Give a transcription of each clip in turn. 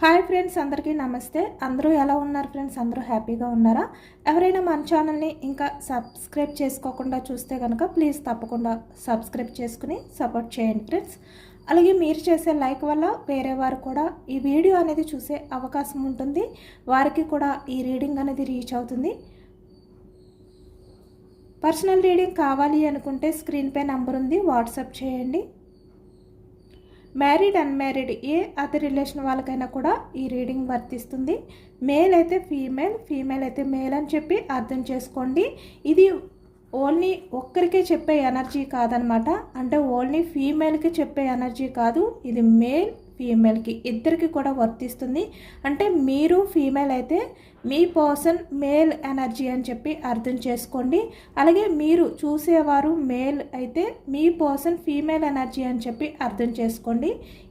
Hi friends, అందరికీ నమస్తే. అందరూ ఎలా ఉన్నారు ఫ్రెండ్స్? అందరూ హ్యాపీగా ఉన్నారా? ఎవరైనా మన ఛానల్ని ఇంకా సబ్స్క్రైబ్ చేసుకోకుండా చూస్తే కనుక ప్లీజ్ తప్పకుండా సబ్స్క్రైబ్ చేసుకుని సపోర్ట్ చేయండి ఫ్రెండ్స్. అలాగే మీరు చేసే లైక్ వల్ల వేరే వారు కూడా ఈ వీడియో అనేది చూసే అవకాశం ఉంటుంది, వారికి కూడా ఈ రీడింగ్ అనేది రీచ్ అవుతుంది. పర్సనల్ రీడింగ్ కావాలి అనుకుంటే స్క్రీన్పై నంబర్ ఉంది, వాట్సాప్ చేయండి. మ్యారీడ్ అన్మ్యారీడ్ ఏ అదర్ రిలేషన్ వాళ్ళకైనా కూడా ఈ రీడింగ్ వర్తిస్తుంది. మేల్ అయితే ఫీమేల్, ఫీమేల్ అయితే మేల్ అని చెప్పి అర్థం చేసుకోండి. ఇది ఓన్లీ ఒక్కరికే చెప్పే ఎనర్జీ కాదనమాట. అంటే ఓన్లీ ఫీమేల్కి చెప్పే ఎనర్జీ కాదు, ఇది మేల్ ఫీమేల్కి ఇద్దరికి కూడా వర్తిస్తుంది. అంటే మీరు ఫీమేల్ అయితే మీ పర్సన్ మేల్ ఎనర్జీ అని చెప్పి అర్థం చేసుకోండి. అలాగే మీరు చూసేవారు మేల్ అయితే మీ పర్సన్ ఫీమేల్ ఎనర్జీ అని చెప్పి అర్థం చేసుకోండి.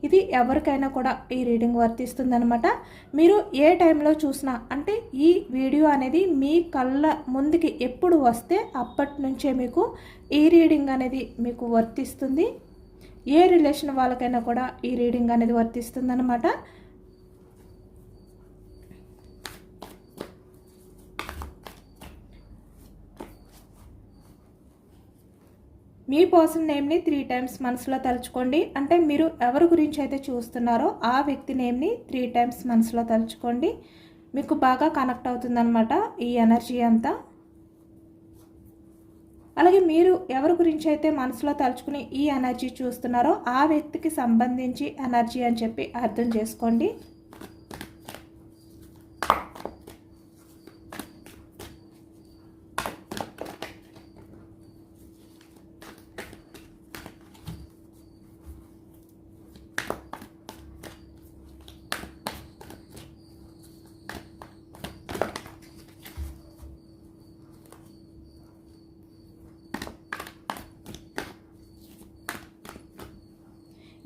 ఇది ఎవరికైనా కూడా ఈ రీడింగ్ వర్తిస్తుంది అనమాట. మీరు ఏ టైంలో చూసినా అంటే ఈ వీడియో అనేది మీ కళ్ళ ముందుకి ఎప్పుడు వస్తే అప్పటి నుంచే మీకు ఈ రీడింగ్ అనేది మీకు వర్తిస్తుంది. ఏ రిలేషన్ వాళ్ళకైనా కూడా ఈ రీడింగ్ అనేది వర్తిస్తుంది అనమాట. మీ పర్సన్ నేమ్ని 3 టైమ్స్ మనసులో తలుచుకోండి. అంటే మీరు ఎవరి గురించి అయితే చూస్తున్నారో ఆ వ్యక్తి నేమ్ని 3 టైమ్స్ మనసులో తలుచుకోండి. మీకు బాగా కనెక్ట్ అవుతుందన్నమాట ఈ ఎనర్జీ అంతా. అలాగే మీరు ఎవరి గురించి అయితే మనసులో తలుచుకుని ఈ ఎనర్జీ చూస్తున్నారో ఆ వ్యక్తికి సంబంధించి ఎనర్జీ అని చెప్పి అర్థం చేసుకోండి.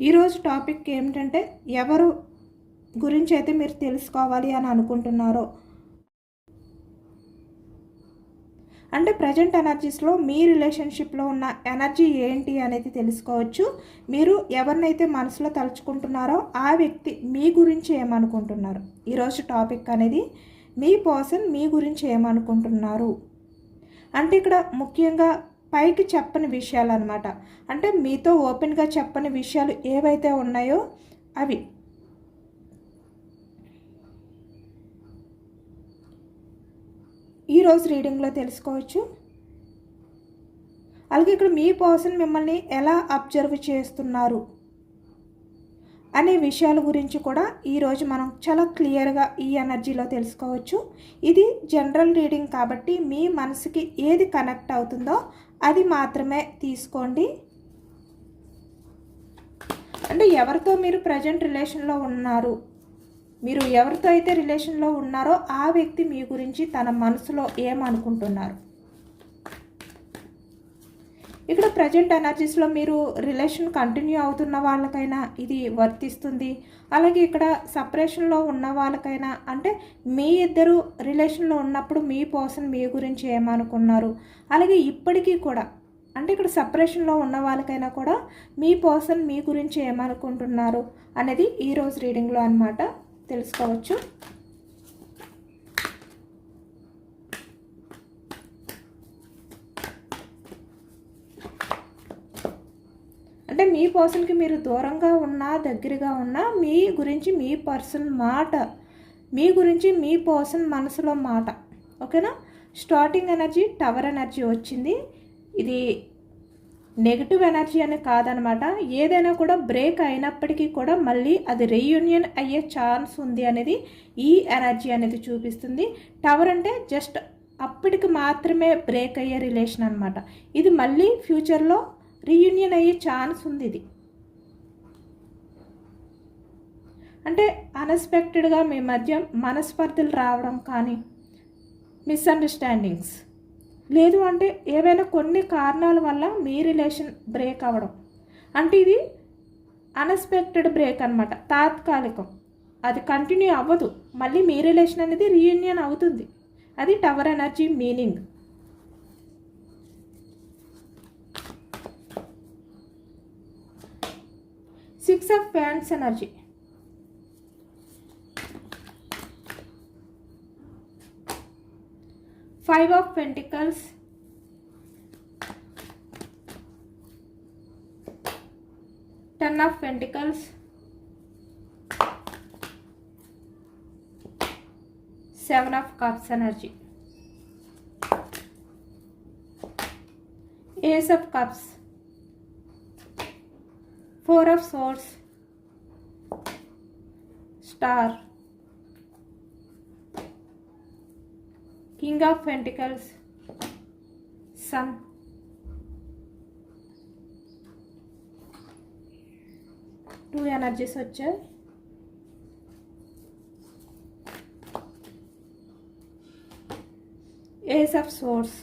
ఈరోజు టాపిక్ ఏమిటంటే ఎవరు గురించి అయితే మీరు తెలుసుకోవాలి అని అనుకుంటున్నారో, అంటే ప్రజెంట్ ఎనర్జీస్లో మీ రిలేషన్షిప్లో ఉన్న ఎనర్జీ ఏంటి అనేది తెలుసుకోవచ్చు. మీరు ఎవరినైతే మనసులో తలుచుకుంటున్నారో ఆ వ్యక్తి మీ గురించి ఏమనుకుంటున్నారు. ఈరోజు టాపిక్ అనేది మీ పర్సన్ మీ గురించి ఏమనుకుంటున్నారు. అంటే ఇక్కడ ముఖ్యంగా పైకి చెప్పని విషయాలు అనమాట. అంటే మీతో ఓపెన్గా చెప్పని విషయాలు ఏవైతే ఉన్నాయో అవి. ఈరోజు రీడింగ్లో తెలుసుకోవచ్చు. అలాగే ఇక్కడ మీ పర్సన్ మిమ్మల్ని ఎలా అబ్జర్వ్ చేస్తున్నారు అనే విషయాల గురించి కూడా ఈరోజు మనం చాలా క్లియర్గా ఈ ఎనర్జీలో తెలుసుకోవచ్చు. ఇది జనరల్ రీడింగ్ కాబట్టి మీ మనసుకి ఏది కనెక్ట్ అవుతుందో అది మాత్రమే తీసుకోండి. అంటే ఎవరితో మీరు ప్రజెంట్ రిలేషన్లో ఉన్నారు, మీరు ఎవరితో అయితే రిలేషన్లో ఉన్నారో ఆ వ్యక్తి మీ గురించి తన మనసులో ఏమనుకుంటున్నారు. ఇక్కడ ప్రజెంట్ ఎనర్జీస్లో మీరు రిలేషన్ కంటిన్యూ అవుతున్న వాళ్ళకైనా ఇది వర్తిస్తుంది. అలాగే ఇక్కడ సపరేషన్లో ఉన్న వాళ్ళకైనా, అంటే మీ ఇద్దరు రిలేషన్లో ఉన్నప్పుడు మీ పర్సన్ మీ గురించి ఏమనుకున్నారు. అలాగే ఇప్పటికీ కూడా అంటే ఇక్కడ సపరేషన్లో ఉన్న వాళ్ళకైనా కూడా మీ పర్సన్ మీ గురించి ఏమనుకుంటున్నారు అనేది ఈరోజు రీడింగ్లో అన్నమాట తెలుసుకోవచ్చు. అంటే మీ పర్సన్కి మీరు దూరంగా ఉన్నా దగ్గరగా ఉన్నా మీ గురించి మీ పర్సన్ మాట, మీ గురించి మీ పర్సన్ మనసులో మాట. ఓకేనా? స్టార్టింగ్ ఎనర్జీ టవర్ ఎనర్జీ వచ్చింది. ఇది నెగిటివ్ ఎనర్జీ అని కాదనమాట. ఏదైనా కూడా బ్రేక్ అయినప్పటికీ కూడా మళ్ళీ అది రీయూనియన్ అయ్యే ఛాన్స్ ఉంది అనేది ఈ ఎనర్జీ అనేది చూపిస్తుంది. టవర్ అంటే జస్ట్ అప్పటికి మాత్రమే బ్రేక్ అయ్యే రిలేషన్ అనమాట. ఇది మళ్ళీ ఫ్యూచర్లో రీయూనియన్ అయ్యే ఛాన్స్ ఉంది. ఇది అంటే అన్ఎక్స్పెక్టెడ్గా మీ మధ్య మనస్పర్ధలు రావడం కానీ, మిస్అండర్స్టాండింగ్స్, లేదు అంటే ఏవైనా కొన్ని కారణాల వల్ల మీ రిలేషన్ బ్రేక్ అవ్వడం. అంటే ఇది అన్ఎక్స్పెక్టెడ్ బ్రేక్ అనమాట, తాత్కాలికం. అది కంటిన్యూ అవ్వదు, మళ్ళీ మీ రిలేషన్ అనేది రీయూనియన్ అవుతుంది. అది tower energy meaning. 6 of Wands energy. 5 of Pentacles, 10 of Pentacles, 7 of Cups energy, Ace of Cups, 4 of Swords, Star, King of Pentacles, Sun, two energies వచ్చాయి. Ace of swords,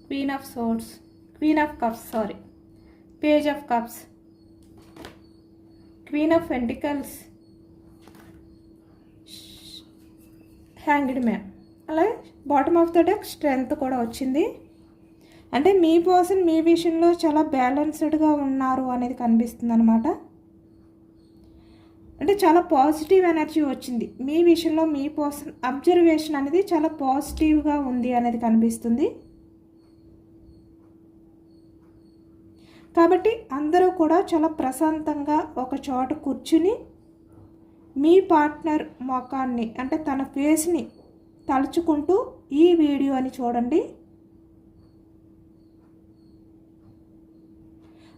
queen of swords, queen of cups, sorry, page of cups, queen of pentacles, hanged man. అలాగే bottom of the deck strength కూడా వచ్చింది. అంటే మీ person మీ విషయంలో చాలా బ్యాలెన్స్డ్గా ఉన్నారు అనేది కనిపిస్తుంది అనమాట. అంటే చాలా పాజిటివ్ ఎనర్జీ వచ్చింది మీ విషయంలో. మీ పర్సన్ అబ్జర్వేషన్ అనేది చాలా పాజిటివ్గా ఉంది అనేది కనిపిస్తుంది. కాబట్టి అందరూ కూడా చాలా ప్రశాంతంగా ఒక చోట కూర్చుని మీ పార్ట్నర్ ముఖాన్ని అంటే తన ఫేస్ని తలుచుకుంటూ ఈ వీడియోని చూడండి.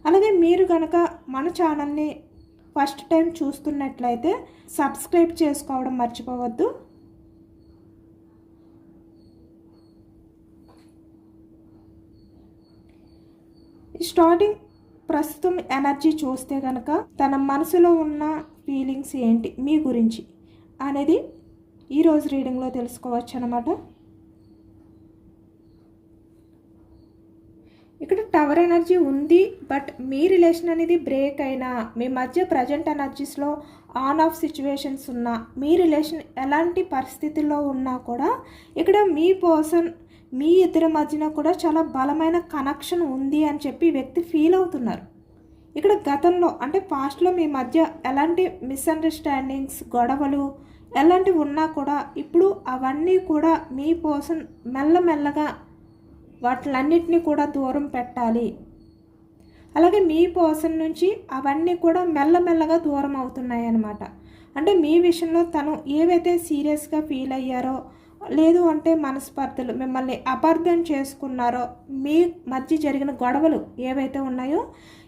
అలాగే మీరు కనుక మన ఛానల్ని ఫస్ట్ టైం చూస్తున్నట్లయితే సబ్స్క్రైబ్ చేసుకోవడం మర్చిపోవద్దు. స్టార్టింగ్ ప్రస్తుతం ఎనర్జీ చూస్తే కనుక తన మనసులో ఉన్న ఫీలింగ్స్ ఏంటి మీ గురించి అనేది ఈరోజు రీడింగ్లో తెలుసుకోవచ్చు అన్నమాట. ఇక్కడ టవర్ ఎనర్జీ ఉంది, బట్ మీ రిలేషన్ అనేది బ్రేక్ అయినా, మీ మధ్య ప్రజెంట్ ఎనర్జీస్లో ఆన్ ఆఫ్ సిచ్యువేషన్స్ ఉన్నా, మీ రిలేషన్ ఎలాంటి పరిస్థితుల్లో ఉన్నా కూడా ఇక్కడ మీ పర్సన్ మీ ఇద్దరి మధ్యన కూడా చాలా బలమైన కనెక్షన్ ఉంది అని చెప్పి వ్యక్తి ఫీల్ అవుతున్నారు. ఇక్కడ గతంలో అంటే పాస్ట్లో మీ మధ్య ఎలాంటి మిస్అండర్స్టాండింగ్స్, గొడవలు ఎలాంటివి ఉన్నా కూడా ఇప్పుడు అవన్నీ కూడా మీ పర్సన్ మెల్లమెల్లగా వాటిలన్నిటినీ కూడా దూరం పెట్టాలి. అలాగే మీ పర్సన్ నుంచి అవన్నీ కూడా మెల్లమెల్లగా దూరం అవుతున్నాయి అన్నమాట. అంటే మీ విషయంలో తను ఏవైతే సీరియస్గా ఫీల్ అయ్యారో, లేదు అంటే మనస్పర్ధలు, మిమ్మల్ని అపార్థం చేసుకున్నారో, మీ మధ్య జరిగిన గొడవలు ఏవైతే ఉన్నాయో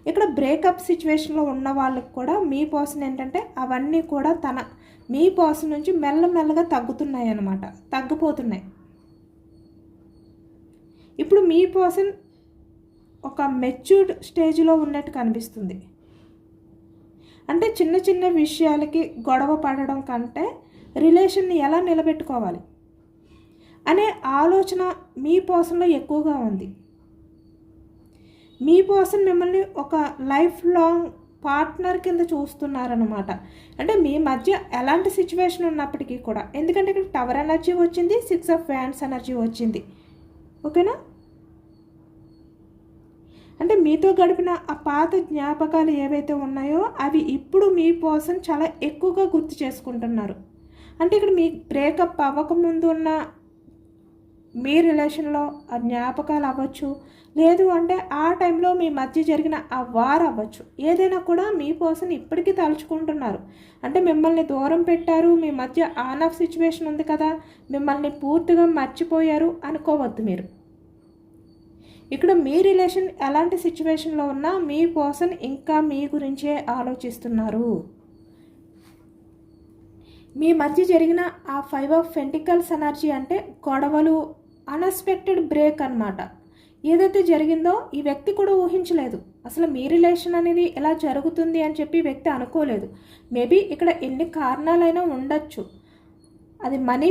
ఇక్కడ బ్రేకప్ సిచ్యువేషన్లో ఉన్న వాళ్ళకి కూడా మీ పర్సన్ ఏంటంటే అవన్నీ కూడా మీ పర్సన్ నుంచి మెల్లమెల్లగా తగ్గుతున్నాయి అన్నమాట, తగ్గిపోతున్నాయి. ఇప్పుడు మీ పర్సన్ ఒక మెచ్యూర్డ్ స్టేజ్లో ఉన్నట్టు కనిపిస్తుంది. అంటే చిన్న చిన్న విషయాలకి గొడవ పడడం కంటే రిలేషన్ని ఎలా నిలబెట్టుకోవాలి అనే ఆలోచన మీ పర్సన్లో ఎక్కువగా ఉంది. మీ పర్సన్ మిమ్మల్ని ఒక లైఫ్ లాంగ్ పార్ట్నర్ కింద చూస్తున్నారనమాట. అంటే మీ మధ్య ఎలాంటి సిచ్యువేషన్ ఉన్నప్పటికీ కూడా, ఎందుకంటే ఇక్కడ టవర్ ఎనర్జీ వచ్చింది, 6 ఆఫ్ వ్యాండ్స్ ఎనర్జీ వచ్చింది. ఓకేనా? అంటే మీతో గడిపిన ఆ పాత జ్ఞాపకాలు ఏవైతే ఉన్నాయో అవి ఇప్పుడు మీ పర్సన్ చాలా ఎక్కువగా గుర్తు చేసుకుంటున్నారు. అంటే ఇక్కడ మీ బ్రేకప్ అవ్వకముందు ఉన్న మీ రిలేషన్లో ఆ జ్ఞాపకాలు అవ్వచ్చు, లేదు అంటే ఆ టైంలో మీ మధ్య జరిగిన ఆ వార్ అవ్వచ్చు, ఏదైనా కూడా మీ పర్సన్ ఇప్పటికీ తలుచుకుంటున్నారు. అంటే మిమ్మల్ని దూరం పెట్టారు, మీ మధ్య ఆన్ ఆఫ్ సిచ్యువేషన్ ఉంది కదా, మిమ్మల్ని పూర్తిగా మర్చిపోయారు అనుకోవద్దు మీరు. ఇక్కడ మీ రిలేషన్ ఎలాంటి సిచ్యువేషన్లో ఉన్నా మీ పర్సన్ ఇంకా మీ గురించే ఆలోచిస్తున్నారు. మీ మధ్య జరిగిన ఆ 5 ఆఫ్ పెంటికల్స్ ఎనర్జీ అంటే గొడవలు, అన్ఎక్స్పెక్టెడ్ బ్రేక్ అన్నమాట. ఏదైతే జరిగిందో ఈ వ్యక్తి కూడా ఊహించలేదు. అసలు మీ రిలేషన్ అనేది ఎలా జరుగుతుంది అని చెప్పి వ్యక్తి అనుకోలేదు. మేబీ ఇక్కడ ఎన్ని కారణాలైనా ఉండొచ్చు. అది మనీ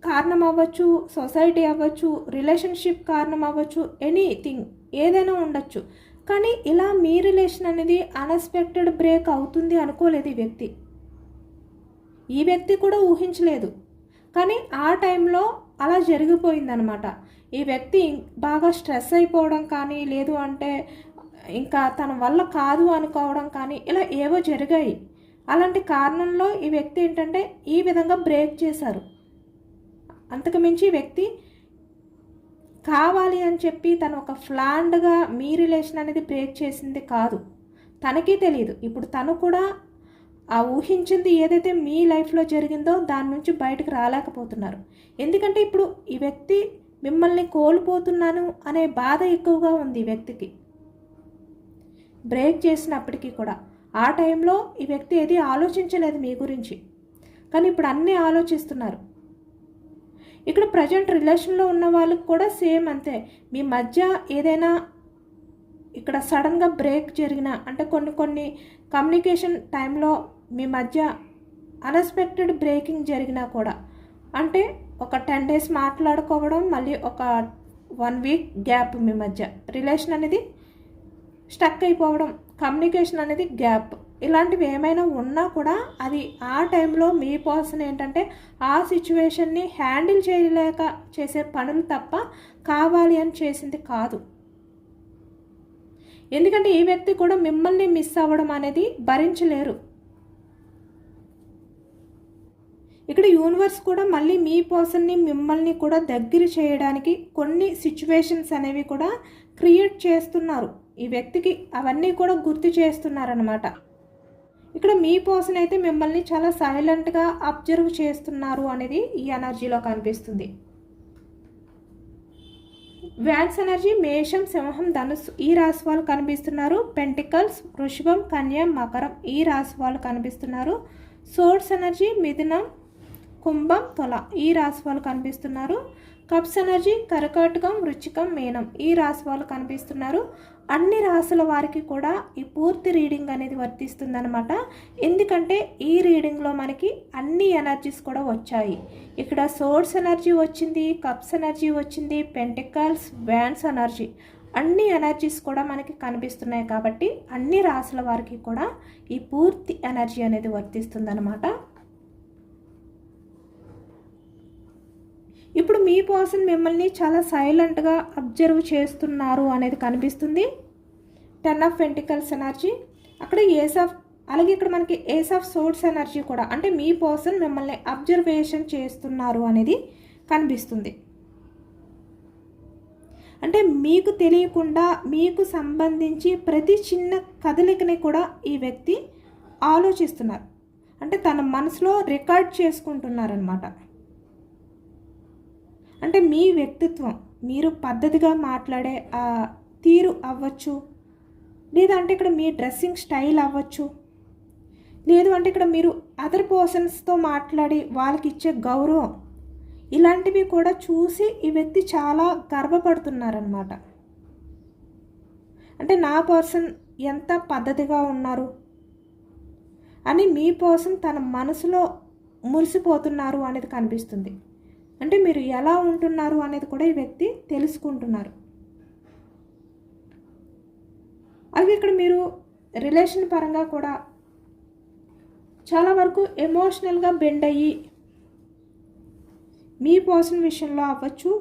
కారణం అవ్వచ్చు, సొసైటీ అవ్వచ్చు, రిలేషన్షిప్ కారణం అవ్వచ్చు, ఎనీథింగ్ ఏదైనా ఉండొచ్చు. కానీ ఇలా మీ రిలేషన్ అనేది అన్ఎక్స్పెక్టెడ్ బ్రేక్ అవుతుంది అనుకోలేదు ఈ వ్యక్తి. ఈ వ్యక్తి కూడా ఊహించలేదు. కానీ ఆ టైంలో అలా జరిగిపోయిందనమాట. ఈ వ్యక్తి బాగా స్ట్రెస్ అయిపోవడం కానీ, లేదు అంటే ఇంకా తన వల్ల కాదు అనుకోవడం కానీ, ఇలా ఏవో జరిగాయి. అలాంటి కారణంలో ఈ వ్యక్తి ఏంటంటే ఈ విధంగా బ్రేక్ చేశారు. అంతకుమించి వ్యక్తి కావాలి అని చెప్పి తను ఒక ప్లాన్డ్గా మీ రిలేషన్ అనేది బ్రేక్ చేసింది కాదు. తనకి తెలియదు. ఇప్పుడు తను కూడా ఆ ఊహించింది ఏదైతే మీ లైఫ్లో జరిగిందో దాని నుంచి బయటకు రాలేకపోతున్నారు. ఎందుకంటే ఇప్పుడు ఈ వ్యక్తి మిమ్మల్ని కోల్పోతున్నాను అనే బాధ ఎక్కువగా ఉంది ఈ వ్యక్తికి. బ్రేక్ చేసినప్పటికీ కూడా ఆ టైంలో ఈ వ్యక్తి ఏది ఆలోచించలేదు మీ గురించి, కానీ ఇప్పుడు అన్నీ ఆలోచిస్తున్నారు. ఇక్కడ ప్రజెంట్ రిలేషన్లో ఉన్న వాళ్ళకి కూడా సేమ్ అంతే. మీ మధ్య ఏదైనా ఇక్కడ సడన్గా బ్రేక్ జరిగిన, అంటే కొన్ని కమ్యూనికేషన్ టైంలో మీ మధ్య అన్ఎక్స్పెక్టెడ్ బ్రేకింగ్ జరిగినా కూడా, అంటే ఒక 10 days మాట్లాడుకోవడం, మళ్ళీ ఒక 1 week గ్యాప్, మీ మధ్య రిలేషన్ అనేది స్టక్ అయిపోవడం, కమ్యూనికేషన్ అనేది గ్యాప్, ఇలాంటివి ఏమైనా ఉన్నా కూడా అది ఆ టైంలో మీ పర్సన్ ఏంటంటే ఆ సిచ్యువేషన్ని హ్యాండిల్ చేయలేక చేసే పనులు తప్ప కావాలి అని చేసింది కాదు. ఎందుకంటే ఈ వ్యక్తి కూడా మిమ్మల్ని మిస్ అవ్వడం అనేది భరించలేరు. ఇక్కడ యూనివర్స్ కూడా మళ్ళీ మీ పర్సన్ని మిమ్మల్ని కూడా దగ్గర చేయడానికి కొన్ని సిచ్యువేషన్స్ అనేవి కూడా క్రియేట్ చేస్తున్నారు. ఈ వ్యక్తికి అవన్నీ కూడా గుర్తు చేస్తున్నారన్నమాట. ఇక్కడ మీ పర్సన్ అయితే మిమ్మల్ని చాలా సైలెంట్గా అబ్జర్వ్ చేస్తున్నారు అనేది ఈ ఎనర్జీలో కనిపిస్తుంది. వ్యాన్స్ ఎనర్జీ మేషం, సింహం, ధనుస్సు ఈ రాశి వాళ్ళు కనిపిస్తున్నారు. పెంటికల్స్, వృషభం, కన్య, మకరం ఈ రాశి వాళ్ళు కనిపిస్తున్నారు. సోర్స్ ఎనర్జీ మిథునం, కుంభం, తుల ఈ రాశి వాళ్ళు కనిపిస్తున్నారు. కప్స్ ఎనర్జీ కర్కాటకం, వృశ్చికం, మీనం ఈ రాశి వాళ్ళు కనిపిస్తున్నారు. అన్ని రాశుల వారికి కూడా ఈ పూర్తి రీడింగ్ అనేది వర్తిస్తుందన్నమాట. ఎందుకంటే ఈ రీడింగ్లో మనకి అన్ని ఎనర్జీస్ కూడా వచ్చాయి. ఇక్కడ సోర్స్ ఎనర్జీ వచ్చింది, కప్స్ ఎనర్జీ వచ్చింది, పెంటికల్స్, వ్యాన్స్ ఎనర్జీ, అన్ని ఎనర్జీస్ కూడా మనకి కనిపిస్తున్నాయి. కాబట్టి అన్ని రాశుల వారికి కూడా ఈ పూర్తి ఎనర్జీ అనేది వర్తిస్తుందన్నమాట. ఇప్పుడు మీ పర్సన్ మిమ్మల్ని చాలా సైలెంట్గా అబ్జర్వ్ చేస్తున్నారు అనేది కనిపిస్తుంది. 10 of Pentacles ఎనర్జీ, అక్కడ ఏస్ ఆఫ్, అలాగే ఇక్కడ మనకి ఏస్ ఆఫ్ సోర్డ్స్ ఎనర్జీ కూడా, అంటే మీ పర్సన్ మిమ్మల్ని అబ్జర్వేషన్ చేస్తున్నారు అనేది కనిపిస్తుంది. అంటే మీకు తెలియకుండా మీకు సంబంధించి ప్రతి చిన్న కదలికని కూడా ఈ వ్యక్తి ఆలోచిస్తున్నారు. అంటే తన మనసులో రికార్డ్ చేసుకుంటున్నారనమాట. అంటే మీ వ్యక్తిత్వం, మీరు పద్ధతిగా మాట్లాడే ఆ తీరు అవ్వచ్చు, లేదంటే ఇక్కడ మీ డ్రెస్సింగ్ స్టైల్ అవ్వచ్చు, లేదు అంటే ఇక్కడ మీరు అదర్ పర్సన్స్తో మాట్లాడి వాళ్ళకి ఇచ్చే గౌరవం, ఇలాంటివి కూడా చూసి ఈ వ్యక్తి చాలా గర్వపడుతున్నారనమాట. అంటే నా పర్సన్ ఎంత పద్ధతిగా ఉన్నారు అని మీ పర్సన్ తన మనసులో మురిసిపోతున్నారు అనేది కనిపిస్తుంది. అంటే మీరు ఎలా ఉంటున్నారు అనేది కూడా ఈ వ్యక్తి తెలుసుకుంటున్నారు. అలాగే ఇక్కడ మీరు రిలేషన్ పరంగా కూడా చాలా వరకు ఎమోషనల్గా బెండ్ అయ్యి మీ పర్సన్ విషయంలో అవ్వచ్చు,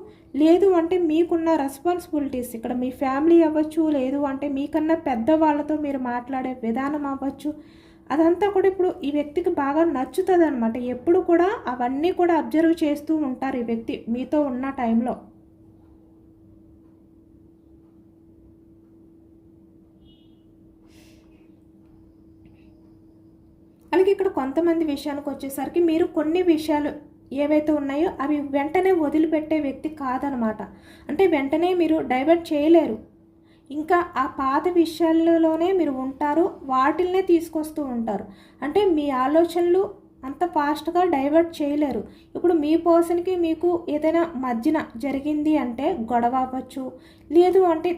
లేదు అంటే మీకున్న రెస్పాన్సిబిలిటీస్, ఇక్కడ మీ ఫ్యామిలీ అవ్వచ్చు, లేదు అంటే మీకన్నా పెద్దవాళ్ళతో మీరు మాట్లాడే విధానం అవ్వచ్చు, అదంతా కూడా ఇప్పుడు ఈ వ్యక్తికి బాగా నచ్చుతుంది అనమాట. ఎప్పుడు కూడా అవన్నీ కూడా అబ్జర్వ్ చేస్తూ ఉంటారు ఈ వ్యక్తి మీతో ఉన్న టైంలో. అలాగే ఇక్కడ కొంతమంది విషయానికి వచ్చేసరికి మీరు కొన్ని విషయాలు ఏవైతే ఉన్నాయో అవి వెంటనే వదిలిపెట్టే వ్యక్తి కాదనమాట. అంటే వెంటనే మీరు డైవర్ట్ చేయలేరు. ఇంకా ఆ పాత విషయాలలోనే మీరు ఉంటారు, వాటిల్నే తీసుకొస్తూ ఉంటారు. అంటే మీ ఆలోచనలు అంత ఫాస్ట్గా డైవర్ట్ చేయలేరు. ఇప్పుడు మీ పర్సన్కి మీకు ఏదైనా మధ్యన జరిగింది అంటే గొడవ అవ్వచ్చు, లేదు అంటే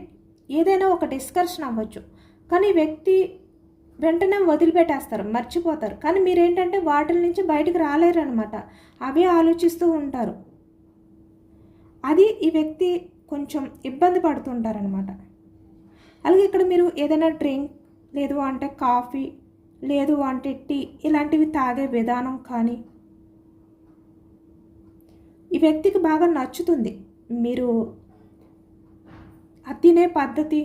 ఏదైనా ఒక డిస్కషన్ అవ్వచ్చు, కానీ వ్యక్తి వెంటనే వదిలిపెట్టేస్తారు, మర్చిపోతారు. కానీ మీరేంటంటే వాటి నుంచి బయటకు రాలేరు అనమాట. అవే ఆలోచిస్తూ ఉంటారు. అది ఈ వ్యక్తి కొంచెం ఇబ్బంది పడుతుంటారనమాట. అలాగే ఇక్కడ మీరు ఏదైనా డ్రింక్, లేదు అంటే కాఫీ, లేదు అంటే టీ, ఇలాంటివి తాగే విధానం కానీ ఈ వ్యక్తికి బాగా నచ్చుతుంది. మీరు తినే పద్ధతి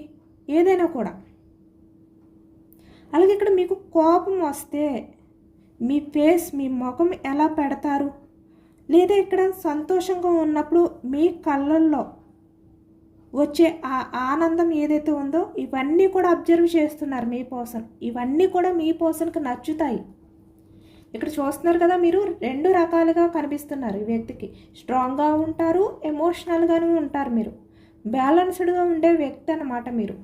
ఏదైనా కూడా. అలాగే ఇక్కడ మీకు కోపం వస్తే మీ ఫేస్, మీ ముఖం ఎలా పెడతారు, లేదా ఇక్కడ సంతోషంగా ఉన్నప్పుడు మీ కళ్ళల్లో వచ్చే ఆ ఆనందం ఏదైతే ఉందో ఇవన్నీ కూడా అబ్జర్వ్ చేస్తున్నారు మీ పర్సన్. ఇవన్నీ కూడా మీ పర్సన్కి నచ్చుతాయి. ఇక్కడ చూస్తున్నారు కదా, మీరు 2 రకాలుగా కనిపిస్తున్నారు. ఈ వ్యక్తికి స్ట్రాంగ్గా ఉంటారు, ఎమోషనల్గాను ఉంటారు. మీరు బ్యాలెన్స్డ్గా ఉండే వ్యక్తి అన్నమాట మీరు.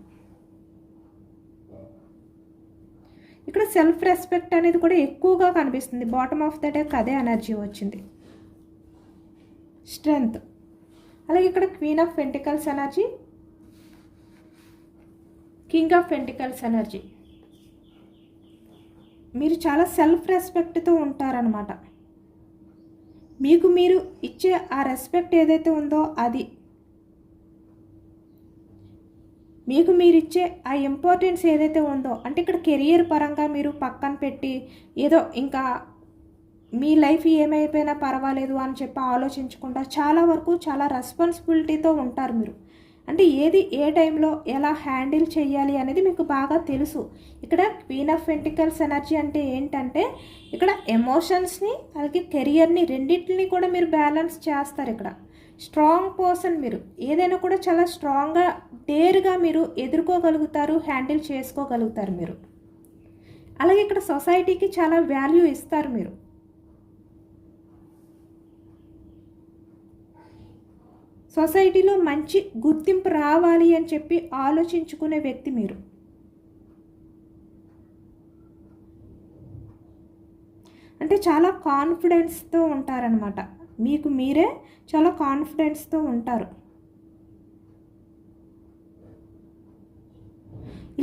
ఇక్కడ సెల్ఫ్ రెస్పెక్ట్ అనేది కూడా ఎక్కువగా కనిపిస్తుంది. బాటమ్ ఆఫ్ ద డెక్ అదే ఎనర్జీ వచ్చింది. స్ట్రెంగ్త్. అలాగే ఇక్కడ queen of pentacles energy, king of pentacles energy. మీరు చాలా సెల్ఫ్ రెస్పెక్ట్తో ఉంటారనమాట. మీకు మీరు ఇచ్చే ఆ రెస్పెక్ట్ ఏదైతే ఉందో అది, మీకు మీరు ఇచ్చే ఆ ఇంపార్టెన్స్ ఏదైతే ఉందో, అంటే ఇక్కడ కెరియర్ పరంగా మీరు పక్కన పెట్టి ఏదో ఇంకా మీ లైఫ్ ఏమైపోయినా పర్వాలేదు అని చెప్పి ఆలోచించకుండా చాలా వరకు చాలా రెస్పాన్సిబిలిటీతో ఉంటారు మీరు. అంటే ఏది ఏ టైంలో ఎలా హ్యాండిల్ చేయాలి అనేది మీకు బాగా తెలుసు. ఇక్కడ క్వీన్ ఆఫ్ పెంటికల్స్ ఎనర్జీ అంటే ఏంటంటే ఇక్కడ ఎమోషన్స్ని అలాగే కెరియర్ని రెండింటిని కూడా మీరు బ్యాలెన్స్ చేస్తారు. ఇక్కడ స్ట్రాంగ్ పర్సన్ మీరు. ఏదైనా కూడా చాలా స్ట్రాంగ్గా డేర్గా మీరు ఎదుర్కోగలుగుతారు, హ్యాండిల్ చేసుకోగలుగుతారు మీరు. అలాగే ఇక్కడ సొసైటీకి చాలా వాల్యూ ఇస్తారు మీరు. సొసైటీలో మంచి గుర్తింపు రావాలి అని చెప్పి ఆలోచించుకునే వ్యక్తి మీరు. అంటే చాలా కాన్ఫిడెన్స్తో ఉంటారనమాట. మీకు మీరే చాలా కాన్ఫిడెన్స్తో ఉంటారు.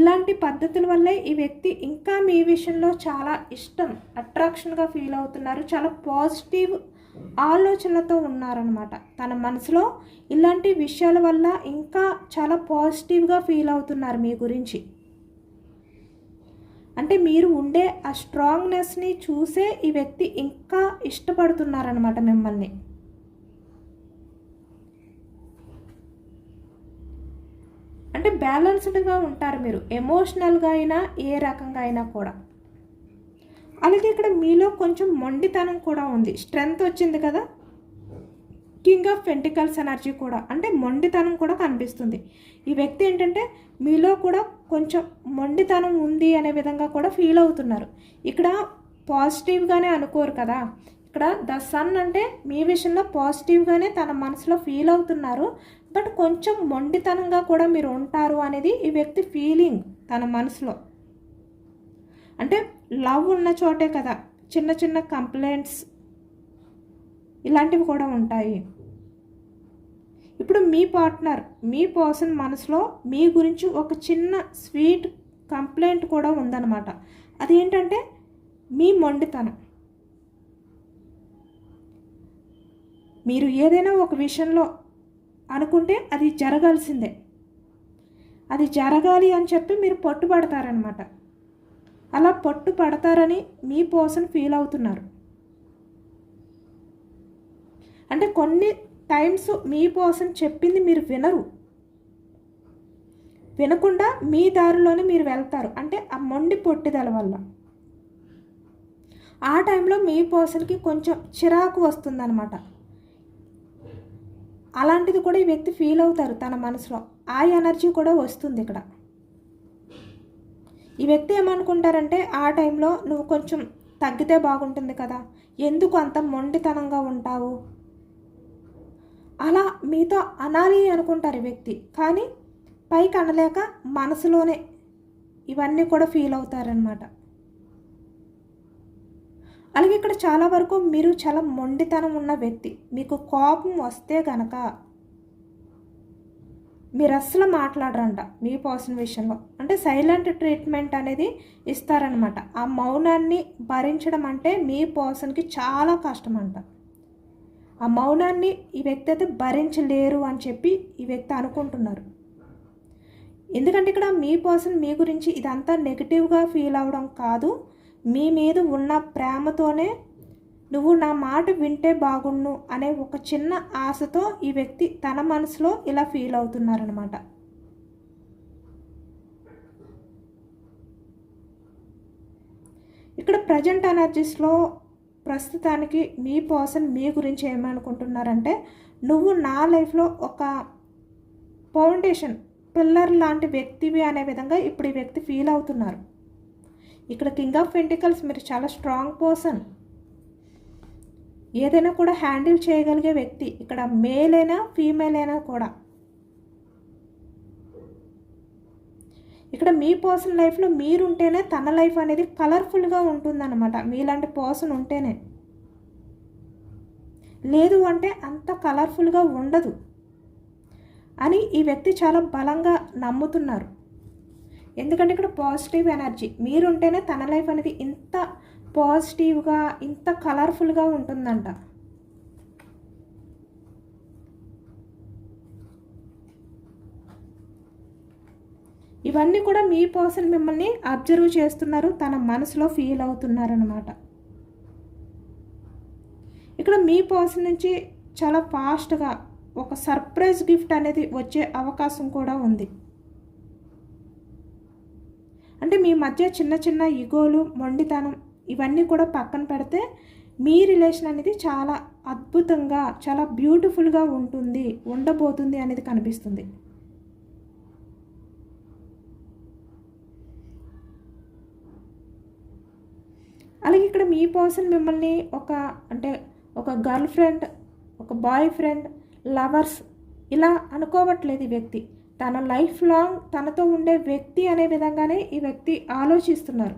ఇలాంటి పద్ధతుల వల్లే ఈ వ్యక్తి ఇంకా మీ విషయంలో చాలా ఇష్టం, అట్రాక్షన్గా ఫీల్ అవుతున్నారు. చాలా పాజిటివ్ ఆలోచనలతో ఉన్నారనమాట. తన మనసులో ఇలాంటి విషయాల వల్ల ఇంకా చాలా పాజిటివ్గా ఫీల్ అవుతున్నారు మీ గురించి. అంటే మీరు ఉండే ఆ స్ట్రాంగ్నెస్ని చూసే ఈ వ్యక్తి ఇంకా ఇష్టపడుతున్నారనమాట మిమ్మల్ని. అంటే బ్యాలెన్స్డ్గా ఉంటారు మీరు, ఎమోషనల్గా అయినా ఏ రకంగా అయినా కూడా. అలాగే ఇక్కడ మీలో కొంచెం మొండితనం కూడా ఉంది. స్ట్రెంగ్త్ వచ్చింది కదా, కింగ్ ఆఫ్ పెంటికల్స్ ఎనర్జీ కూడా, అంటే మొండితనం కూడా కనిపిస్తుంది. ఈ వ్యక్తి ఏంటంటే మీలో కూడా కొంచెం మొండితనం ఉంది అనే విధంగా కూడా ఫీల్ అవుతున్నారు. ఇక్కడ పాజిటివ్గానే అనుకోరు కదా. ఇక్కడ ద సన్ అంటే మీ విషయంలో పాజిటివ్గానే తన మనసులో ఫీల్ అవుతున్నారు. బట్ కొంచెం మొండితనంగా కూడా మీరు ఉంటారు అనేది ఈ వ్యక్తి ఫీలింగ్ తన మనసులో. అంటే లవ్ ఉన్న చోటే కదా చిన్న చిన్న కంప్లైంట్స్ ఇలాంటివి కూడా ఉంటాయి. ఇప్పుడు మీ పార్ట్నర్, మీ పర్సన్ మనసులో మీ గురించి ఒక చిన్న స్వీట్ కంప్లైంట్ కూడా ఉందన్నమాట. అదేంటంటే మీ మొండితనం. మీరు ఏదైనా ఒక విషయంలో అనుకుంటే అది జరగాల్సిందే, అది జరగాలి అని చెప్పి మీరు పట్టుబడతారనమాట. అలా పట్టుపడతారని మీ పర్సన్ ఫీల్ అవుతున్నారు. అంటే కొన్ని టైమ్స్ మీ పర్సన్ చెప్పింది మీరు వినరు, వినకుండా మీ దారిలోనే మీరు వెళ్తారు. అంటే ఆ మొండి పొట్టిదల వల్ల ఆ టైంలో మీ పర్సన్కి కొంచెం చిరాకు వస్తుందన్నమాట. అలాంటిది కూడా ఈ వ్యక్తి ఫీల్ అవుతారు తన మనసులో. ఆ ఎనర్జీ కూడా వస్తుంది ఇక్కడ. ఈ వ్యక్తి ఏమనుకుంటారంటే ఆ టైంలో నువ్వు కొంచెం తగ్గితే బాగుంటుంది కదా, ఎందుకు అంత మొండితనంగా ఉంటావు, అలా మీతో అనాలి అనుకుంటారు ఈ వ్యక్తి. కానీ పైకి అనలేక మనసులోనే ఇవన్నీ కూడా ఫీల్ అవుతారనమాట. అలాగే ఇక్కడ చాలా వరకు మీరు చాలా మొండితనం ఉన్న వ్యక్తి. మీకు కోపం వస్తే గనక మీరు అస్సలు మాట్లాడరంట మీ పర్సన్ విషయంలో. అంటే సైలెంట్ ట్రీట్మెంట్ అనేది ఇస్తారనమాట. ఆ మౌనాన్ని భరించడం అంటే మీ పర్సన్కి చాలా కష్టం అంట. ఆ మౌనాన్ని ఈ వ్యక్తి అయితే భరించలేరు అని చెప్పి ఈ వ్యక్తి అనుకుంటున్నారు. ఎందుకంటే ఇక్కడ మీ పర్సన్ మీ గురించి ఇదంతా నెగిటివ్గా ఫీల్ అవ్వడం కాదు, మీ మీద ఉన్న ప్రేమతోనే నువ్వు నా మాట వింటే బాగుండు అనే ఒక చిన్న ఆశతో ఈ వ్యక్తి తన మనసులో ఇలా ఫీల్ అవుతున్నారనమాట. ఇక్కడ ప్రజెంట్ ఎనర్జీస్లో ప్రస్తుతానికి మీ పర్సన్ మీ గురించి ఏమనుకుంటున్నారంటే, నువ్వు నా లైఫ్లో ఒక ఫౌండేషన్ పిల్లర్ లాంటి వ్యక్తివి అనే విధంగా ఇప్పుడు ఈ వ్యక్తి ఫీల్ అవుతున్నారు. ఇక్కడ కింగ్ ఆఫ్ పెంటికల్స్, మీరు చాలా స్ట్రాంగ్ పర్సన్, ఏదైనా కూడా హ్యాండిల్ చేయగలిగే వ్యక్తి. ఇక్కడ మేల్ అయినా ఫీమేల్ అయినా కూడా ఇక్కడ మీ పర్సన్ లైఫ్లో మీరుంటేనే తన లైఫ్ అనేది కలర్ఫుల్గా ఉంటుందన్నమాట. మీలాంటి పర్సన్ ఉంటేనే, లేదు అంటే అంత కలర్ఫుల్గా ఉండదు అని ఈ వ్యక్తి చాలా బలంగా నమ్ముతున్నారు. ఎందుకంటే ఇక్కడ పాజిటివ్ ఎనర్జీ, మీరుంటేనే తన లైఫ్ అనేది ఇంత పాజిటివ్గా ఇంత కలర్ఫుల్గా ఉంటుందంట. ఇవన్నీ కూడా మీ పర్సన్ మిమ్మల్ని అబ్జర్వ్ చేస్తున్నారు, తన మనసులో ఫీల్ అవుతున్నారన్నమాట. ఇక్కడ మీ పర్సన్ నుంచి చాలా ఫాస్ట్గా ఒక సర్ప్రైజ్ గిఫ్ట్ అనేది వచ్చే అవకాశం కూడా ఉంది. అంటే మీ మధ్య చిన్న చిన్న ఈగోలు, మొండితనం ఇవన్నీ కూడా పక్కన పెడితే మీ రిలేషన్ అనేది చాలా అద్భుతంగా, చాలా బ్యూటిఫుల్గా ఉండబోతుంది అనేది కనిపిస్తుంది. అలాగే ఇక్కడ మీ పర్సన్ మిమ్మల్ని ఒక గర్ల్ ఫ్రెండ్, ఒక బాయ్ ఫ్రెండ్, లవర్స్ ఇలా అనుకోవట్లేదు. ఈ వ్యక్తి తన లైఫ్ లాంగ్ తనతో ఉండే వ్యక్తి అనే విధంగానే ఈ వ్యక్తి ఆలోచిస్తున్నారు.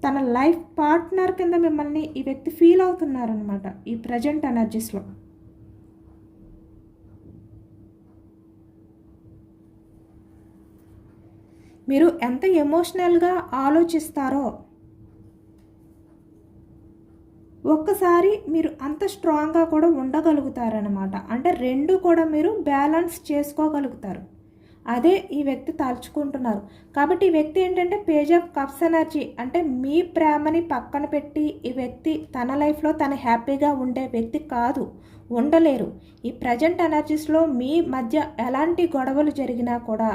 తన లైఫ్ పార్ట్నర్ కింద మిమ్మల్ని ఈ వ్యక్తి ఫీల్ అవుతున్నారనమాట ఈ ప్రజెంట్ ఎనర్జీస్లో. మీరు ఎంత ఎమోషనల్గా ఆలోచిస్తారో ఒక్కసారి మీరు అంత స్ట్రాంగ్గా కూడా ఉండగలుగుతారనమాట. అంటే రెండు కూడా మీరు బ్యాలెన్స్ చేసుకోగలుగుతారు. అదే ఈ వ్యక్తి తలుచుకుంటున్నారు. కాబట్టి ఈ వ్యక్తి ఏంటంటే పేజ్ ఆఫ్ కప్స్ ఎనర్జీ, అంటే మీ ప్రేమని పక్కన పెట్టి ఈ వ్యక్తి తన లైఫ్లో తను హ్యాపీగా ఉండే వ్యక్తి కాదు, ఉండలేరు. ఈ ప్రజెంట్ ఎనర్జీస్లో మీ మధ్య ఎలాంటి గొడవలు జరిగినా కూడా,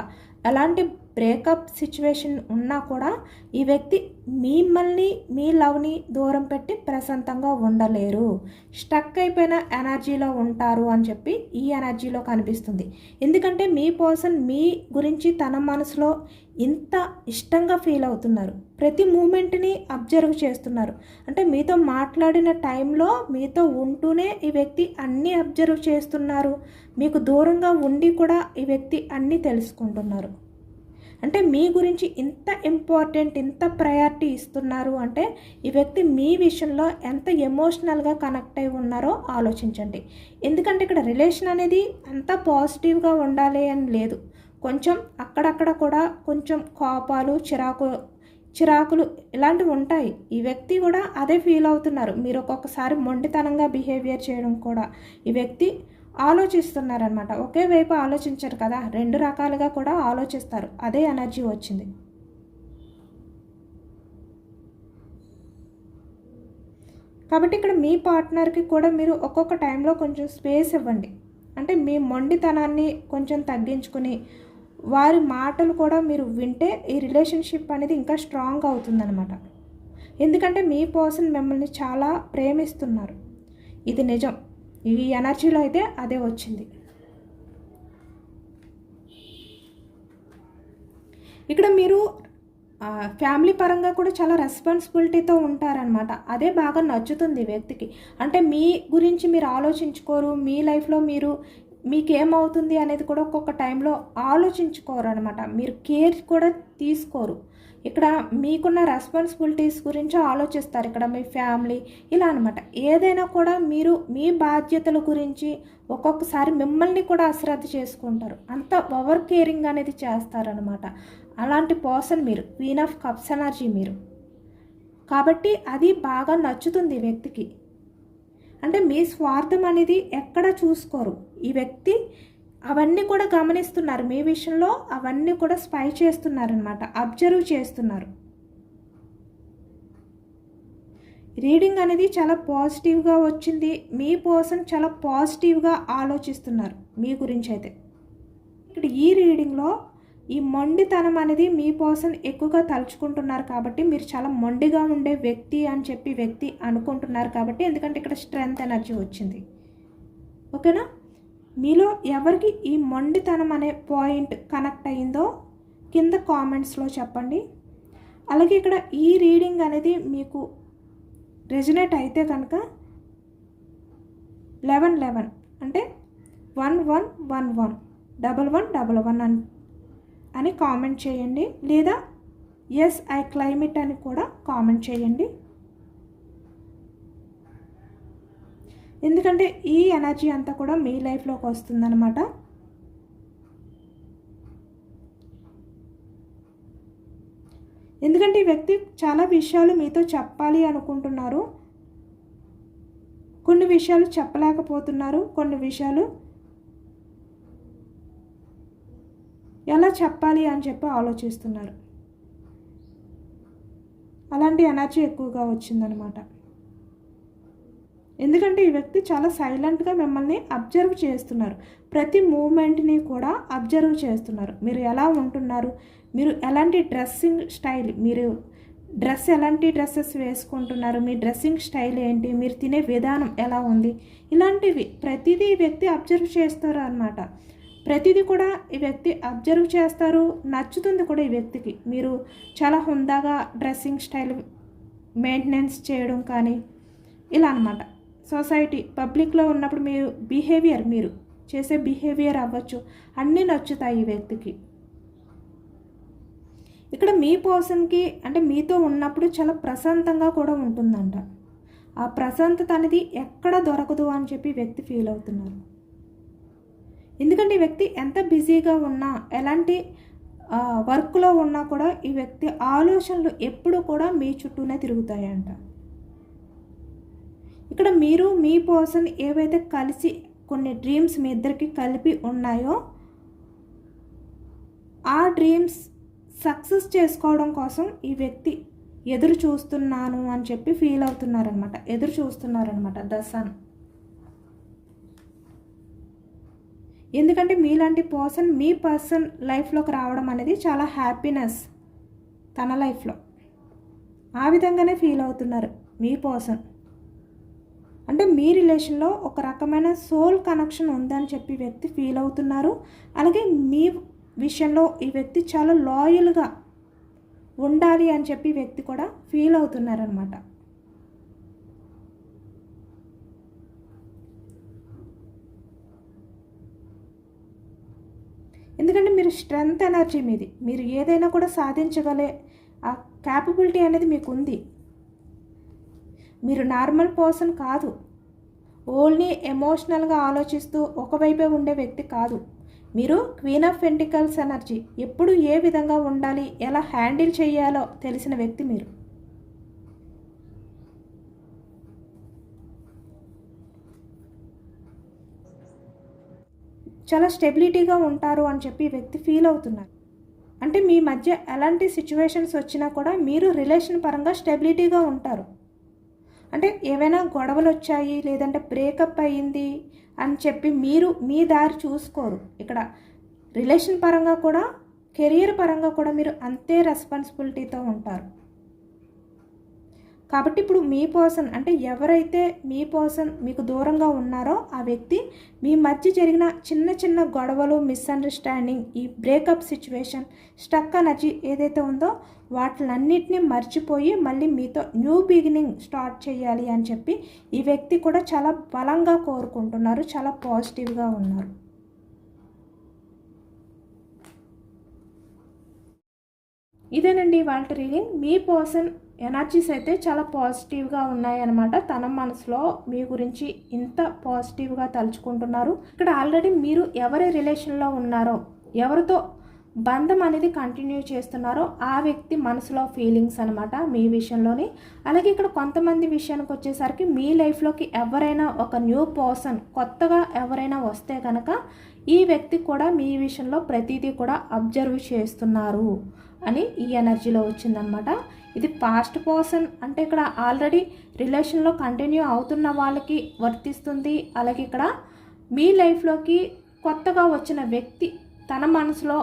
ఎలాంటి బ్రేకప్ సిచ్యువేషన్ ఉన్నా కూడా ఈ వ్యక్తి మిమ్మల్ని, మీ లవ్ని దూరం పెట్టి ప్రశాంతంగా ఉండలేరు, స్టక్ అయిపోయిన ఎనర్జీలో ఉంటారు అని చెప్పి ఈ ఎనర్జీలో కనిపిస్తుంది. ఎందుకంటే మీ పర్సన్ మీ గురించి తన మనసులో ఇంత ఇష్టంగా ఫీల్ అవుతున్నారు, ప్రతి మూమెంట్ని అబ్జర్వ్ చేస్తున్నారు. అంటే మీతో మాట్లాడిన టైంలో మీతో ఉంటూనే ఈ వ్యక్తి అన్నీ అబ్జర్వ్ చేస్తున్నారు, మీకు దూరంగా ఉండి కూడా ఈ వ్యక్తి అన్నీ తెలుసుకుంటున్నారు. అంటే మీ గురించి ఇంత ఇంపార్టెంట్, ఇంత ప్రయారిటీ ఇస్తున్నారు అంటే ఈ వ్యక్తి మీ విషయంలో ఎంత ఎమోషనల్గా కనెక్ట్ అయి ఉన్నారో ఆలోచించండి. ఎందుకంటే ఇక్కడ రిలేషన్ అనేది అంత పాజిటివ్గా ఉండాలి అని లేదు. కొంచెం అక్కడక్కడ కూడా కొంచెం కోపాలు, చిరాకులు ఇలాంటివి ఉంటాయి. ఈ వ్యక్తి కూడా అదే ఫీల్ అవుతున్నారు. మీరు ఒక్కొక్కసారి మొండితనంగా బిహేవియర్ చేయడం కూడా ఈ వ్యక్తి ఆలోచిస్తున్నారనమాట. ఒకే వైపు ఆలోచించరు కదా, రెండు రకాలుగా కూడా ఆలోచిస్తారు. అదే ఎనర్జీ వచ్చింది. కాబట్టి ఇక్కడ మీ పార్ట్నర్కి కూడా మీరు ఒక్కొక్క టైంలో కొంచెం స్పేస్ ఇవ్వండి. అంటే మీ మొండితనాన్ని కొంచెం తగ్గించుకుని వారి మాటలు కూడా మీరు వింటే ఈ రిలేషన్షిప్ అనేది ఇంకా స్ట్రాంగ్ అవుతుందన్నమాట. ఎందుకంటే మీ పర్సన్ మిమ్మల్ని చాలా ప్రేమిస్తున్నారు, ఇది నిజం. ఈ ఎనర్జీలో అయితే అదే వచ్చింది. ఇక్కడ మీరు ఫ్యామిలీ పరంగా కూడా చాలా రెస్పాన్సిబిలిటీతో ఉంటారనమాట. అదే బాగా నచ్చుతుంది వ్యక్తికి. అంటే మీ గురించి మీరు ఆలోచించుకోరు, మీ లైఫ్లో మీకేమవుతుంది అనేది కూడా ఒక్కొక్క టైంలో ఆలోచించుకోరు అనమాట. మీరు కేర్ కూడా తీసుకోరు. ఇక్కడ మీకున్న రెస్పాన్సిబిలిటీస్ గురించి ఆలోచిస్తారు. ఇక్కడ మీ ఫ్యామిలీ ఇలా అనమాట. ఏదైనా కూడా మీరు మీ బాధ్యతల గురించి ఒక్కొక్కసారి మిమ్మల్ని కూడా అశ్రద్ధ చేసుకుంటారు. అంత ఓవర్ కేరింగ్ అనేది చేస్తారనమాట. అలాంటి పర్సన్ మీరు, క్వీన్ ఆఫ్ కప్స్ ఎనర్జీ మీరు. కాబట్టి అది బాగా నచ్చుతుంది వ్యక్తికి. అంటే మీ స్వార్థం అనేది ఎక్కడ చూసుకోరు. ఈ వ్యక్తి అవన్నీ కూడా గమనిస్తున్నారు మీ విషయంలో, అవన్నీ కూడా స్పై చేస్తున్నారనమాట, అబ్జర్వ్ చేస్తున్నారు. రీడింగ్ అనేది చాలా పాజిటివ్గా వచ్చింది. మీ పర్సన్ చాలా పాజిటివ్గా ఆలోచిస్తున్నారు మీ గురించి అయితే. ఇక్కడ ఈ రీడింగ్లో ఈ మొండితనం అనేది మీ పర్సన్ ఎక్కువగా తలుచుకుంటున్నారు కాబట్టి మీరు చాలా మొండిగా ఉండే వ్యక్తి అని చెప్పి వ్యక్తి అనుకుంటున్నారు కాబట్టి, ఎందుకంటే ఇక్కడ స్ట్రెంగ్త్ ఎనర్జీ వచ్చింది. ఓకేనా? మీలో ఎవరికి ఈ మొండితనం అనే పాయింట్ కనెక్ట్ అయిందో కింద కామెంట్స్లో చెప్పండి. అలాగే ఇక్కడ ఈ రీడింగ్ అనేది మీకు రెజనేట్ అయితే కనుక 1111 అంటే 1111 1111 అని కామెంట్ చేయండి, లేదా ఎస్ ఐ క్లైమ్ ఇట్ అని కూడా కామెంట్ చేయండి. ఎందుకంటే ఈ ఎనర్జీ అంతా కూడా మీ లైఫ్లోకి వస్తుందన్నమాట. ఎందుకంటే ఈ వ్యక్తి చాలా విషయాలు మీతో చెప్పాలి అనుకుంటున్నారు, కొన్ని విషయాలు చెప్పలేకపోతున్నారు, కొన్ని విషయాలు ఎలా చెప్పాలి అని చెప్పి ఆలోచిస్తున్నారు. అలాంటి ఎనర్జీ ఎక్కువగా వచ్చిందనమాట. ఎందుకంటే ఈ వ్యక్తి చాలా సైలెంట్గా మిమ్మల్ని అబ్జర్వ్ చేస్తున్నారు, ప్రతి మూమెంట్ని కూడా అబ్జర్వ్ చేస్తున్నారు. మీరు ఎలా ఉంటున్నారు, మీరు ఎలాంటి డ్రెస్సింగ్ స్టైల్, మీరు ఎలాంటి డ్రెస్సెస్ వేసుకుంటున్నారు, మీ డ్రెస్సింగ్ స్టైల్ ఏంటి, మీరు తినే విధానం ఎలా ఉంది, ఇలాంటివి ప్రతిదీ ఈ వ్యక్తి అబ్జర్వ్ చేస్తారు అన్నమాట. ప్రతిదీ కూడా ఈ వ్యక్తి అబ్జర్వ్ చేస్తారు, నచ్చుతుంది కూడా ఈ వ్యక్తికి. మీరు చాలా హుందాగా డ్రెస్సింగ్ స్టైల్ మెయింటెనెన్స్ చేయడం కానీ ఇలా అన్నమాట. సొసైటీ పబ్లిక్లో ఉన్నప్పుడు మీరు చేసే బిహేవియర్ అవ్వచ్చు, అన్నీ నచ్చుతాయి ఈ వ్యక్తికి. ఇక్కడ మీ పర్సన్కి అంటే మీతో ఉన్నప్పుడు చాలా ప్రశాంతంగా కూడా ఉంటుందంట. ఆ ప్రశాంతత అనేది ఎక్కడ దొరకదు అని చెప్పి వ్యక్తి ఫీల్ అవుతున్నారు. ఎందుకంటే ఈ వ్యక్తి ఎంత బిజీగా ఉన్నా, ఎలాంటి వర్క్లో ఉన్నా కూడా ఈ వ్యక్తి ఆలోచనలు ఎప్పుడు కూడా మీ చుట్టూనే తిరుగుతాయంట. ఇక్కడ మీరు మీ పర్సన్ ఏవైతే కలిసి కొన్ని డ్రీమ్స్ మీ ఇద్దరికి కలిపి ఉన్నాయో ఆ డ్రీమ్స్ సక్సెస్ చేసుకోవడం కోసం ఈ వ్యక్తి ఎదురు చూస్తున్నాను అని చెప్పి ఫీల్ అవుతున్నారనమాట, ఎదురు చూస్తున్నారనమాట దసన్. ఎందుకంటే మీలాంటి పర్సన్ మీ పర్సన్ లైఫ్లోకి రావడం అనేది చాలా హ్యాపీనెస్ తన లైఫ్లో. ఆ విధంగానే ఫీల్ అవుతున్నారు మీ పర్సన్. అంటే మీ రిలేషన్లో ఒక రకమైన సోల్ కనెక్షన్ ఉందని చెప్పి వ్యక్తి ఫీల్ అవుతున్నారు. అలాగే మీ విషయంలో ఈ వ్యక్తి చాలా లాయల్గా ఉండాలి అని చెప్పి వ్యక్తి కూడా ఫీల్ అవుతున్నారనమాట. ఎందుకంటే మీరు స్ట్రెంగ్త్ ఎనర్జీ మీది, మీరు ఏదైనా కూడా సాధించగలే ఆ క్యాపబిలిటీ అనేది మీకు ఉంది. మీరు నార్మల్ పర్సన్ కాదు, ఓన్లీ ఎమోషనల్గా ఆలోచిస్తూ ఒకవైపే ఉండే వ్యక్తి కాదు. మీరు క్వీన్ ఆఫ్ పెంటికల్స్ ఎనర్జీ, ఎప్పుడు ఏ విధంగా ఉండాలి, ఎలా హ్యాండిల్ చేయాలో తెలిసిన వ్యక్తి మీరు. చాలా స్టెబిలిటీగా ఉంటారు అని చెప్పి వ్యక్తి ఫీల్ అవుతున్నారు. అంటే మీ మధ్య ఎలాంటి సిచ్యువేషన్స్ వచ్చినా కూడా మీరు రిలేషన్ పరంగా స్టెబిలిటీగా ఉంటారు. అంటే ఏవైనా గొడవలు వచ్చాయి, లేదంటే బ్రేకప్ అయ్యింది అని చెప్పి మీరు మీ దారి చూసుకోరు. ఇక్కడ రిలేషన్ పరంగా కూడా కెరియర్ పరంగా కూడా మీరు అంతే రెస్పాన్సిబిలిటీతో ఉంటారు. కాబట్టి ఇప్పుడు మీ పర్సన్ అంటే ఎవరైతే మీ పర్సన్ మీకు దూరంగా ఉన్నారో ఆ వ్యక్తి మీ మధ్య జరిగిన చిన్న చిన్న గొడవలు, మిస్అండర్స్టాండింగ్, ఈ బ్రేకప్ సిచ్యువేషన్, స్టక్ ఎనర్జీ ఏదైతే ఉందో వాటిలన్నిటినీ మర్చిపోయి మళ్ళీ మీతో న్యూ బిగినింగ్ స్టార్ట్ చేయాలి అని చెప్పి ఈ వ్యక్తి కూడా చాలా బలంగా కోరుకుంటున్నారు, చాలా పాజిటివ్గా ఉన్నారు. ఇదేనండి వాళ్ళ రీడింగ్. మీ పర్సన్ ఎనర్జీస్ అయితే చాలా పాజిటివ్గా ఉన్నాయన్నమాట. తన మనసులో మీ గురించి ఇంత పాజిటివ్గా తలుచుకుంటున్నారు. ఇక్కడ ఆల్రెడీ మీరు ఎవరి రిలేషన్లో ఉన్నారో, ఎవరితో బంధం అనేది కంటిన్యూ చేస్తున్నారో ఆ వ్యక్తి మనసులో ఫీలింగ్స్ అనమాట మీ విషయంలోని. అలాగే ఇక్కడ కొంతమంది విషయానికి వచ్చేసరికి మీ లైఫ్లోకి ఎవరైనా ఒక న్యూ పర్సన్ కొత్తగా ఎవరైనా వస్తే కనుక ఈ వ్యక్తి కూడా మీ విషయంలో ప్రతిదీ కూడా అబ్జర్వ్ చేస్తున్నారు అని ఈ ఎనర్జీలో వచ్చిందనమాట. ఇది పాస్ట్ పర్సన్ అంటే ఇక్కడ ఆల్రెడీ రిలేషన్లో కంటిన్యూ అవుతున్న వాళ్ళకి వర్తిస్తుంది. అలాగే ఇక్కడ మీ లైఫ్లోకి కొత్తగా వచ్చిన వ్యక్తి తన మనసులో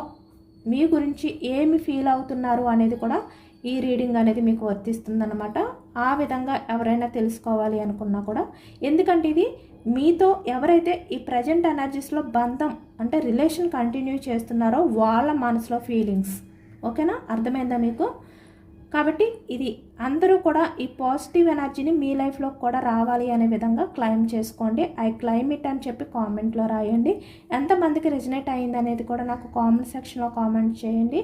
మీ గురించి ఏమి ఫీల్ అవుతున్నారు అనేది కూడా ఈ రీడింగ్ అనేది మీకు వర్తిస్తుందన్నమాట. ఆ విధంగా ఎవరైనా తెలుసుకోవాలి అనుకున్నా కూడా, ఎందుకంటే ఇది మీతో ఎవరైతే ఈ ప్రజెంట్ ఎనర్జీస్లో బంధం అంటే రిలేషన్ కంటిన్యూ చేస్తున్నారో వాళ్ళ మనసులో ఫీలింగ్స్. ఓకేనా, అర్థమైందా మీకు? కాబట్టి ఇది అందరూ కూడా ఈ పాజిటివ్ ఎనర్జీని మీ లైఫ్లో కూడా రావాలి అనే విధంగా క్లైమ్ చేసుకోండి. ఐ క్లైమ్ ఇట్ అని చెప్పి కామెంట్లో రాయండి. ఎంతమందికి రెజినేట్ అయ్యింది అనేది కూడా నాకు కామెంట్ సెక్షన్లో కామెంట్ చేయండి.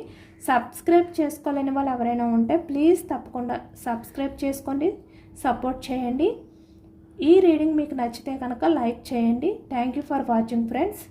సబ్స్క్రైబ్ చేసుకోలేని వాళ్ళు ఎవరైనా ఉంటే ప్లీజ్ తప్పకుండా సబ్స్క్రైబ్ చేసుకోండి, సపోర్ట్ చేయండి. ఈ రీడింగ్ మీకు నచ్చితే కనుక లైక్ చేయండి. Thank you for watching friends.